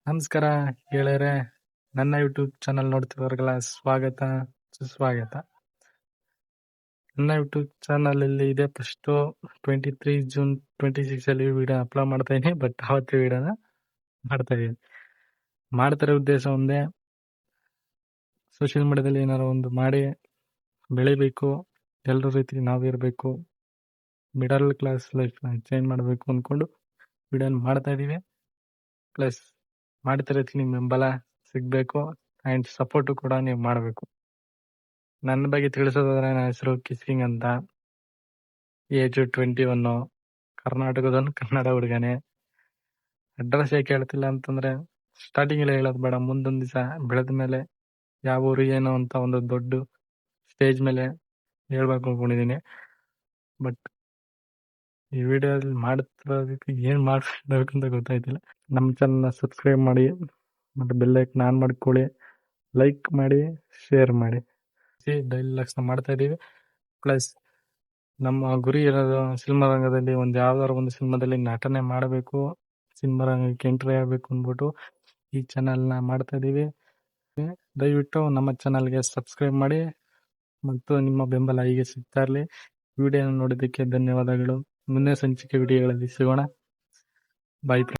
ನಮಸ್ಕಾರ ಗೆಳೆಯರೆ, ನನ್ನ ಯೂಟ್ಯೂಬ್ ಚಾನಲ್ ನೋಡ್ತಿರೋರಿಗೆಲ್ಲ ಸ್ವಾಗತ ಸುಸ್ವಾಗತ. ನನ್ನ ಯೂಟ್ಯೂಬ್ ಚಾನಲ್ ಅಲ್ಲಿ ಇದೆ ಫಸ್ಟ್ 23 ಜೂನ್ 26 ಅಲ್ಲಿ ವಿಡಿಯೋ ಅಪ್ಲೋಡ್ ಮಾಡ್ತಾ ಇದೀನಿ. ಬಟ್ ಅವತ್ತು ವಿಡಿಯೋನ ಮಾಡ್ತಾ ಇದೀನಿ. ಮಾಡ್ತಿರೋ ಉದ್ದೇಶ ಒಂದೇ, ಸೋಷಿಯಲ್ ಮೀಡಿಯಾದಲ್ಲಿ ಏನಾರು ಒಂದು ಮಾಡಿ ಬೆಳಿಬೇಕು, ಎಲ್ಲರ ರೀತಿ ನಾವಿರ್ಬೇಕು, ಮಿಡಲ್ ಕ್ಲಾಸ್ ಲೈಫ್ ನ ಚೇಂಜ್ ಮಾಡಬೇಕು ಅನ್ಕೊಂಡು ವಿಡಿಯೋನ ಮಾಡ್ತಾ ಇದೀವಿ. ಪ್ಲಸ್ ಮಾಡ್ತಿರೋದಕ್ಕೆ ನಿಮ್ ಬೆಂಬಲ ಸಿಗ್ಬೇಕು ಅಂಡ್ ಸಪೋರ್ಟ್ ಕೂಡ ನೀವು ಮಾಡಬೇಕು. ನನ್ನ ಬಗ್ಗೆ ತಿಳಿಸೋದಾದ್ರೆ, ನನ್ನ ಹೆಸರು ಕಿಸ್ಕಿಂಗ್ ಅಂತ, ಏಜ್ 21, ಕರ್ನಾಟಕದವನು, ಕನ್ನಡ ಹುಡುಗನೇ. ಅಡ್ರೆಸ್ ಯಾಕೆ ಹೇಳ್ತಿಲ್ಲ ಅಂತಂದ್ರೆ, ಸ್ಟಾರ್ಟಿಂಗ್ ಎಲ್ಲ ಹೇಳೋದು ಬೇಡ, ಮುಂದೊಂದ್ ದಿವಸ ಬೆಳೆದ ಮೇಲೆ ಯಾವ ಊರು ಏನು ಅಂತ ಒಂದು ದೊಡ್ಡ ಸ್ಟೇಜ್ ಮೇಲೆ ಹೇಳ್ಬೇಕು ಅನ್ಕೊಂಡಿದೀನಿ. ಬಟ್ ಈ ವಿಡಿಯೋದಲ್ಲಿ ಮಾಡ್ತಿರೋದಕ್ಕೆ ಏನ್ ಮಾಡ್ಬೇಕು ಅಂತ ಗೊತ್ತಾಯ್ತಿಲ್ಲ. ನಮ್ಮ ಚಾನಲ್ನ ಸಬ್ಸ್ಕ್ರೈಬ್ ಮಾಡಿ, ಮತ್ತೆ ಬೆಲ್ ಐಕಾನ್ ಆನ್ ಮಾಡ್ಕೊಳ್ಳಿ, ಲೈಕ್ ಮಾಡಿ, ಶೇರ್ ಮಾಡಿ. ಡೈಲಿ ಲಕ್ಷಣ ಮಾಡ್ತಾ ಇದೀವಿ. ಪ್ಲಸ್ ನಮ್ಮ ಗುರಿ ಇರೋದು ಸಿನಿಮಾ ರಂಗದಲ್ಲಿ ಯಾವ್ದಾದ್ರು ಒಂದು ಸಿನಿಮಾದಲ್ಲಿ ನಟನೆ ಮಾಡಬೇಕು, ಸಿನಿಮಾ ರಂಗಕ್ಕೆ ಎಂಟ್ರಿ ಆಗ್ಬೇಕು ಅಂದ್ಬಿಟ್ಟು ಈ ಚಾನಲ್ನ ಮಾಡ್ತಾ ಇದೀವಿ. ದಯವಿಟ್ಟು ನಮ್ಮ ಚಾನಲ್ಗೆ ಸಬ್ಸ್ಕ್ರೈಬ್ ಮಾಡಿ ಮತ್ತು ನಿಮ್ಮ ಬೆಂಬಲ ಹೀಗೆ ಸಿಗ್ತಾ ಇರಲಿ. ವಿಡಿಯೋ ನೋಡೋದಕ್ಕೆ ಧನ್ಯವಾದಗಳು. ಮುಂದಿನ ಸಂಚಿಕೆ ವಿಡಿಯೋಗಳಲ್ಲಿ ಸಿಗೋಣ. ಬಾಯ್.